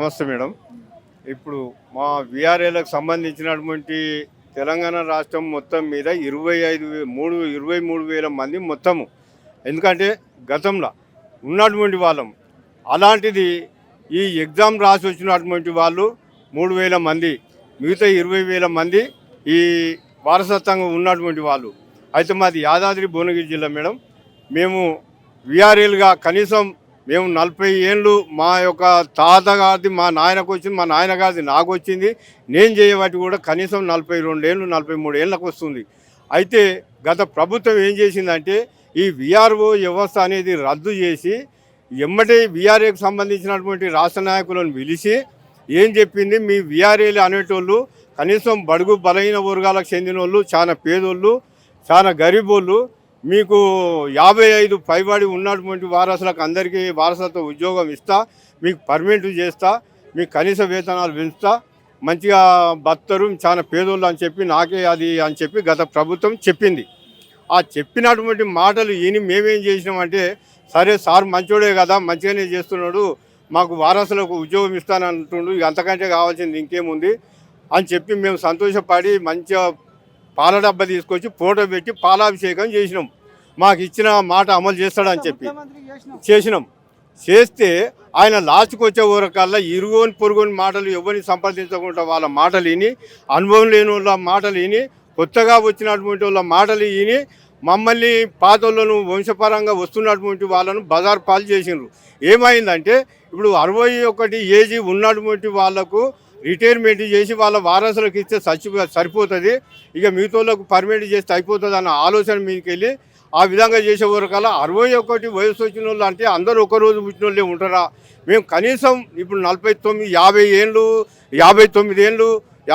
నమస్తే మేడం. ఇప్పుడు మా వీఆర్ఏలకు సంబంధించినటువంటి తెలంగాణ రాష్ట్రం మొత్తం మీద 23,000 మంది మొత్తము. ఎందుకంటే గతంలో ఉన్నటువంటి వాళ్ళం. అలాంటిది ఈ ఎగ్జామ్ రాసి వచ్చినటువంటి వాళ్ళు 3,000 మంది, మిగతా 20,000 మంది ఈ వారసత్వంగా ఉన్నటువంటి వాళ్ళు. అయితే మాది యాదాద్రి భువనగిరి జిల్లా మేడం. మేము వీఆర్ఏలుగా కనీసం మేము 40 ఏళ్ళు మా యొక్క తాతగారిది మా నాయనకు వచ్చింది, మా నాయనగారిది నాకు వచ్చింది. నేను చేయబట్టి కూడా కనీసం 42 ఏళ్ళు 43 ఏళ్ళకు వస్తుంది. అయితే గత ప్రభుత్వం ఏం చేసిందంటే ఈ విఆర్ఓ వ్యవస్థ అనేది రద్దు చేసి ఎమ్మటే వీఆర్ఏకి సంబంధించినటువంటి రాష్ట్ర నాయకులను పిలిచి ఏం చెప్పింది, మీ వీఆర్ఏలు అనేటోళ్ళు కనీసం బడుగు బలహీన వర్గాలకు చెందిన వాళ్ళు, చాలా పేదోళ్ళు, చాలా గరీబోళ్ళు, మీకు 55 పైబడి ఉన్నటువంటి వారసులకు అందరికీ వారసత్వ ఉద్యోగం ఇస్తా, మీకు పర్మనెంట్ చేస్తా, మీకు కనీస వేతనాలు పెంచుతా, మంచిగా బతరు, చాలా పేదోళ్ళు అని చెప్పి నాకే అది అని చెప్పి గత ప్రభుత్వం చెప్పింది. ఆ చెప్పినటువంటి మాటలు విని మేమేం చేసినామంటే, సరే సార్ మంచోడే కదా, మంచిగానే చేస్తున్నాడు, మాకు వారసులకు ఉద్యోగం ఇస్తానంటుండు, అంతకంటే కావాల్సింది ఇంకేముంది అని చెప్పి మేము సంతోషపడి మంచిగా పాల డబ్బా తీసుకొచ్చి ఫోటో పెట్టి పాలాభిషేకం చేసినాం. మాకు ఇచ్చిన మాట అమలు చేస్తాడని చెప్పి చేసినాం. చేస్తే ఆయన లాస్ట్కి వచ్చే ఊరకల్లా ఇరుగోని పొరుగుని మాటలు ఎవరిని సంప్రదించకుండా వాళ్ళ మాటలు విని, అనుభవం లేని వాళ్ళ మాటలు విని, కొత్తగా వచ్చినటువంటి వాళ్ళ మాటలు విని మమ్మల్ని పాతోళ్ళను వంశపరంగా వస్తున్నటువంటి వాళ్ళను బజార్ పాలు చేసినారు. ఏమైందంటే ఇప్పుడు 61 ఏజీ ఉన్నటువంటి వాళ్లకు రిటైర్మెంట్ చేసి వాళ్ళ వారసులకు ఇస్తే సరిపోతుంది, ఇక మిగతాళ్ళకు పర్మనెంట్ చేస్తే అయిపోతుంది అన్న ఆలోచన మీదకి వెళ్ళి ఆ విధంగా చేసే వరకల్లా 61 వయసు వచ్చిన వాళ్ళు అంటే అందరూ ఒకరోజు పుట్టిన వాళ్ళే ఉంటారా? మేము కనీసం ఇప్పుడు 49, 50 ఏళ్ళు, 59 ఏళ్ళు,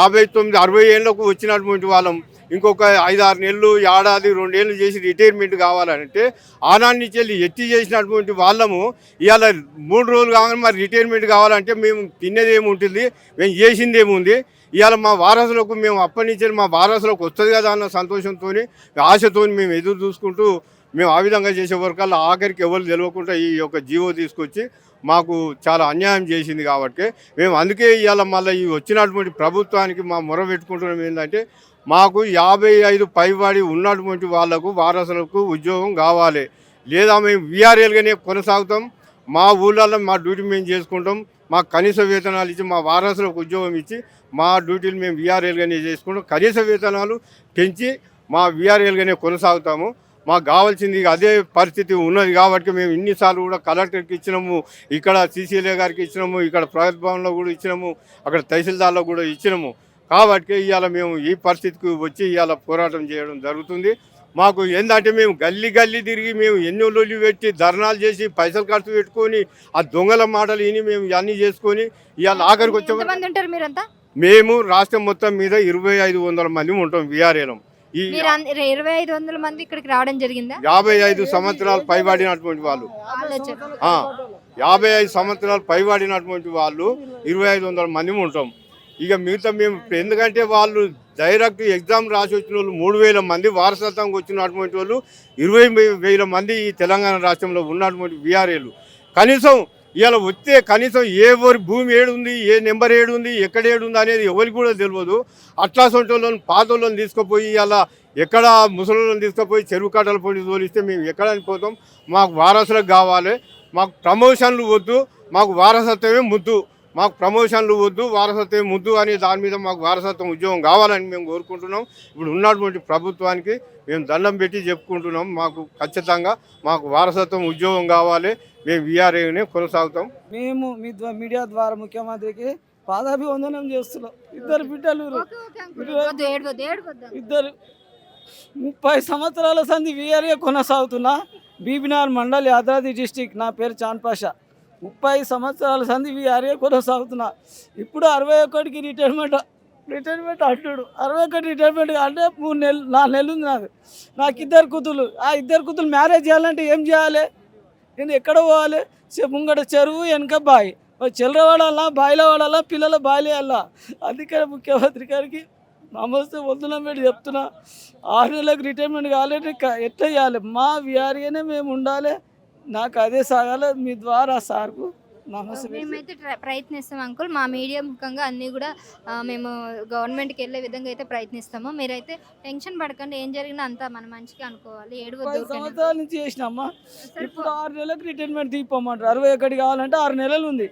59, 60 ఏళ్ళకు వచ్చినటువంటి వాళ్ళం. ఇంకొక 5-6 నెలలు, ఏడాది 2 ఏళ్ళు చేసి రిటైర్మెంట్ కావాలంటే ఆనాటి నుంచి వెళ్ళి ఎత్తి చేసినటువంటి వాళ్ళము ఇవాళ 3 రోజులు కావాలి మరి రిటైర్మెంట్ కావాలంటే మేము తినేది ఏముంటుంది, మేము చేసింది ఏముంది? ఇవాళ మా వారసులకు మేము అప్పటి నుంచి మా వారసులకు వస్తుంది కదా అన్న సంతోషంతో, ఆశతో మేము ఎదురు చూసుకుంటూ మేము ఆ విధంగా చేసే వరకల్లా ఆఖరికి ఎవరు తెలియకుండా ఈ యొక్క జీవో తీసుకొచ్చి మాకు చాలా అన్యాయం చేసింది. కాబట్టి మేము అందుకే ఇవాళ మళ్ళీ ఈ వచ్చినటువంటి ప్రభుత్వానికి మా మొర పెట్టుకుంటున్నాం ఏంటంటే, మాకు 55 పైబడి ఉన్నటువంటి వాళ్లకు వారసులకు ఉద్యోగం కావాలి, లేదా మేము వీఆర్ఏలుగానే కొనసాగుతాం, మా ఊళ్ళల్లో మా డ్యూటీ మేము చేసుకుంటాం, మాకు కనీస వేతనాలు ఇచ్చి మా వారసులకు ఉద్యోగం ఇచ్చి మా డ్యూటీలు మేము వీఆర్ఏలుగానే చేసుకుంటాం, కనీస వేతనాలు పెంచి మా వీఆర్ఏలుగానే కొనసాగుతాము. మాకు కావాల్సింది అదే పరిస్థితి ఉన్నది. కాబట్టి మేము ఇన్నిసార్లు కూడా కలెక్టర్కి ఇచ్చినాము, ఇక్కడ సీసీఎల్ఏ గారికి ఇచ్చినాము, ఇక్కడ ప్రగతి భవన్లో కూడా ఇచ్చినాము, అక్కడ తహసీల్దార్లో కూడా ఇచ్చినాము. కాబట్టి ఇవాళ మేము ఈ పరిస్థితికి వచ్చి ఇవాళ పోరాటం చేయడం జరుగుతుంది. మాకు ఏంటంటే మేము గల్లీ గల్లీ తిరిగి మేము ఎన్నో లొల్లి పెట్టి ధర్నాలు చేసి పైసలు ఖర్చు పెట్టుకొని ఆ దొంగల మాటలు విని మేము ఇవన్నీ చేసుకొని ఇవాళ ఆఖరికి వచ్చాము. మేము రాష్ట్రం మొత్తం మీద 2,500 మంది ఉంటాం వీఆర్ఏలం. ఈ 2,500 మంది ఇక్కడికి రావడం జరిగిందా? 55 సంవత్సరాలు పైబడినటువంటి వాళ్ళు, 55 సంవత్సరాలు పైబడినటువంటి వాళ్ళు 2,500 మంది ఉంటాం. ఇక మిగతా మేము ఎందుకంటే వాళ్ళు డైరెక్ట్ ఎగ్జామ్ రాసి వచ్చిన వాళ్ళు 3,000 మంది, వారసత్వంగా వచ్చినటువంటి వాళ్ళు 20,000 మంది ఈ తెలంగాణ రాష్ట్రంలో ఉన్నటువంటి వీఆర్ఏలు. కనీసం ఇవాళ వస్తే కనీసం ఎవరి భూమి ఏడుంది, ఏ నెంబర్ ఏడుంది, ఎక్కడ ఏడుంది అనేది ఎవరికి కూడా తెలియదు. అట్లా సొంటోళ్ళని పాతోళ్ళని తీసుకుపోయి ఇవాళ ఎక్కడ ముసలోళ్ళని తీసుకుపోయి చెరువు కట్టలు పొడి తోలిస్తే మేము ఎక్కడ అనిపోతాం? మాకు వారసులకు కావాలి, మాకు ప్రమోషన్లు వద్దు, మాకు వారసత్వమే ముద్దు, మాకు ప్రమోషన్లు వద్దు, వారసత్వం ముద్దు అని దాని మీద మాకు వారసత్వం ఉద్యోగం కావాలని మేము కోరుకుంటున్నాం. ఇప్పుడు ఉన్నటువంటి ప్రభుత్వానికి మేము దండం పెట్టి చెప్పుకుంటున్నాం, మాకు ఖచ్చితంగా మాకు వారసత్వం ఉద్యోగం కావాలి, మేము వీఆర్ఏనే కొనసాగుతాం. మేము మీ మీడియా ద్వారా ముఖ్యమంత్రికి పాదాభివందనం చేస్తున్నాం. 2 బిడ్డలు, 30 సంవత్సరాల సంది వీఆర్ఏ కొనసాగుతున్నా. బీబీనార్ మండల్, యాదాద్రి డిస్టిక్. నా పేరు చాన్పాషా. 30 సంవత్సరాల సంది వీఆర్ఏ కొనసాగుతున్నా. ఇప్పుడు 61కి రిటైర్మెంట్ అంటాడు. 61 రిటైర్మెంట్ అంటే 3 నెలలు 4 నెలలు ఉంది. నాకు 2 కూతురు. ఆ 2 కూతురు మ్యారేజ్ చేయాలంటే ఏం చేయాలి? నేను ఎక్కడ పోవాలి? ముంగట చెరువు, వెనక బావి, చెల్లర వాడాలా, బావిలో వాడాలా, పిల్లల బావిలో వెళ్ళా. అందుకని ముఖ్యమంత్రి గారికి నమస్తే వందనం పెట్టి చెప్తున్నా. 6 నెలలకు రిటైర్మెంట్ కావాలంటే ఎట్లా చేయాలి? మా వీఆర్ఏనే మేము ఉండాలి. నాకు అదే సాగాలి. మీ ద్వారా సార్కు నమస్తే మేమైతే ప్రయత్నిస్తాం అంకుల్. మా మీడియా ముఖంగా అన్నీ కూడా మేము గవర్నమెంట్కి వెళ్ళే విధంగా అయితే ప్రయత్నిస్తాము. మీరైతే టెన్షన్ పడకండి, ఏం జరిగినా అంతా మన మంచిగా అనుకోవాలి. 10 ఏడవద్దు. సంవత్సరాల నుంచి చేసినమ్మా. ఇప్పుడు 6 నెలలకు రిటైర్మెంట్ తీసుకోమంటారు. 61 కావాలంటే 6 నెలలు ఉంది.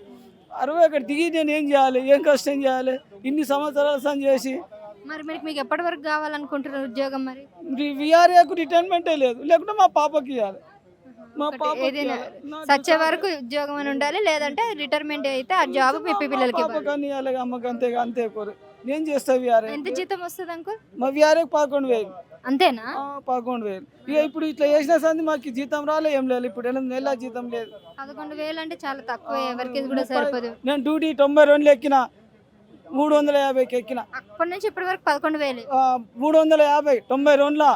61 దిగి నేను ఏం చేయాలి, ఏం కష్టం చేయాలి ఇన్ని సంవత్సరాలు సన్ చేసి? మరి మీకు ఎప్పటి వరకు కావాలనుకుంటున్నారు ఉద్యోగం? మరి విఆర్ఏకు రిటైర్మెంటే లేదు, లేకుంటే మా పాపకి ఇవ్వాలి. మా పాప ఏదైనా సచ్చే వరకు ఉద్యోగం అని ఉండాలి, లేదంటే రిటైర్మెంట్ అయితే ఆ జాబ్ మీ పిల్లలకి ఇవ్వాలి. పాపకని ఇవ్వాలి, అమ్మకి అంతే అంతే కోరు. నేను చేస్తా విఆర్ఏ. ఎంత జీతం వస్తుంది అంకుల్? మా విఆర్ఏకి 11,000. అంతేనా? 11,000. ఇక ఇప్పుడు ఇట్లా చేసిన సంది మాకు జీతం రాలే, ఏం లేదు. ఇప్పుడు 8 నెలల జీతం లేదు. 11,000 అంటే చాలా తక్కువ, ఎవరికి కూడా సరిపోదు. నేను డ్యూటీ 92 ఎక్కిన, 350కి ఎక్కిన. అప్పటి నుంచి ఇప్పటి వరకు 11,000. 350 92లా.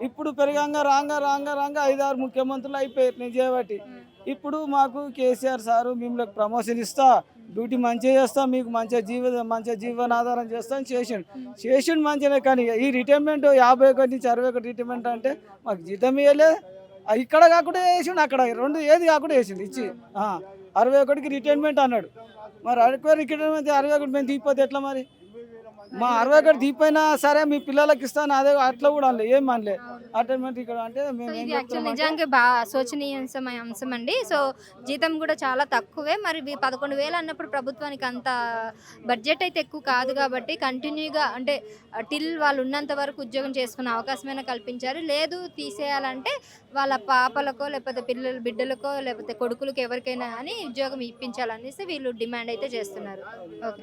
ఇప్పుడు పెరగంగా రాంగా 5-6 ముఖ్యమంత్రులు అయిపోయారు నేను చేయబట్టి. ఇప్పుడు మాకు కేసీఆర్ సారు మిమ్మల్ని ప్రమోషన్ ఇస్తా, డ్యూటీ మంచిగా చేస్తా, మీకు మంచిగా జీవనాధారం చేస్తా అని చేసిండు మంచిగానే. కానీ ఈ రిటైర్మెంట్ 51 నుంచి 61 రిటైర్మెంట్ అంటే మాకు జీతం ఇవ్వలే. ఇక్కడ కాకుండా వేసిండు, అక్కడ 2 ఏది కాకుండా వేసిండు ఇచ్చి. 61కి రిటైర్మెంట్ అన్నాడు. మరి 61 రిటైర్మెంట్ 61 మేము తీసిపోతే ఎట్లా? మరి మా 61 తీపోయినా సరే మీ పిల్లలకి ఇస్తాను, అదే అట్లా కూడా అనలే, ఏం అనలే. అటెండ్మెంట్ ఇక్కడ అంటే మేము ఇది యాక్చువల్ నిజంగా బాగా శోచనీయమైన అంశం అండి. సో జీతం కూడా చాలా తక్కువే. మరి 11,000 అన్నప్పుడు ప్రభుత్వానికి అంత బడ్జెట్ అయితే ఎక్కువ కాదు కాబట్టి కంటిన్యూగా అంటే టిల్ వాళ్ళు ఉన్నంత వరకు ఉద్యోగం చేసుకునే అవకాశమైనా కల్పించారు. లేదు తీసేయాలంటే వాళ్ళ పాపలకో లేకపోతే బిడ్డలకో లేకపోతే కొడుకులకో ఎవరికైనా అని ఉద్యోగం ఇప్పించాలనేసి వీళ్ళు డిమాండ్ అయితే చేస్తున్నారు. ఓకే.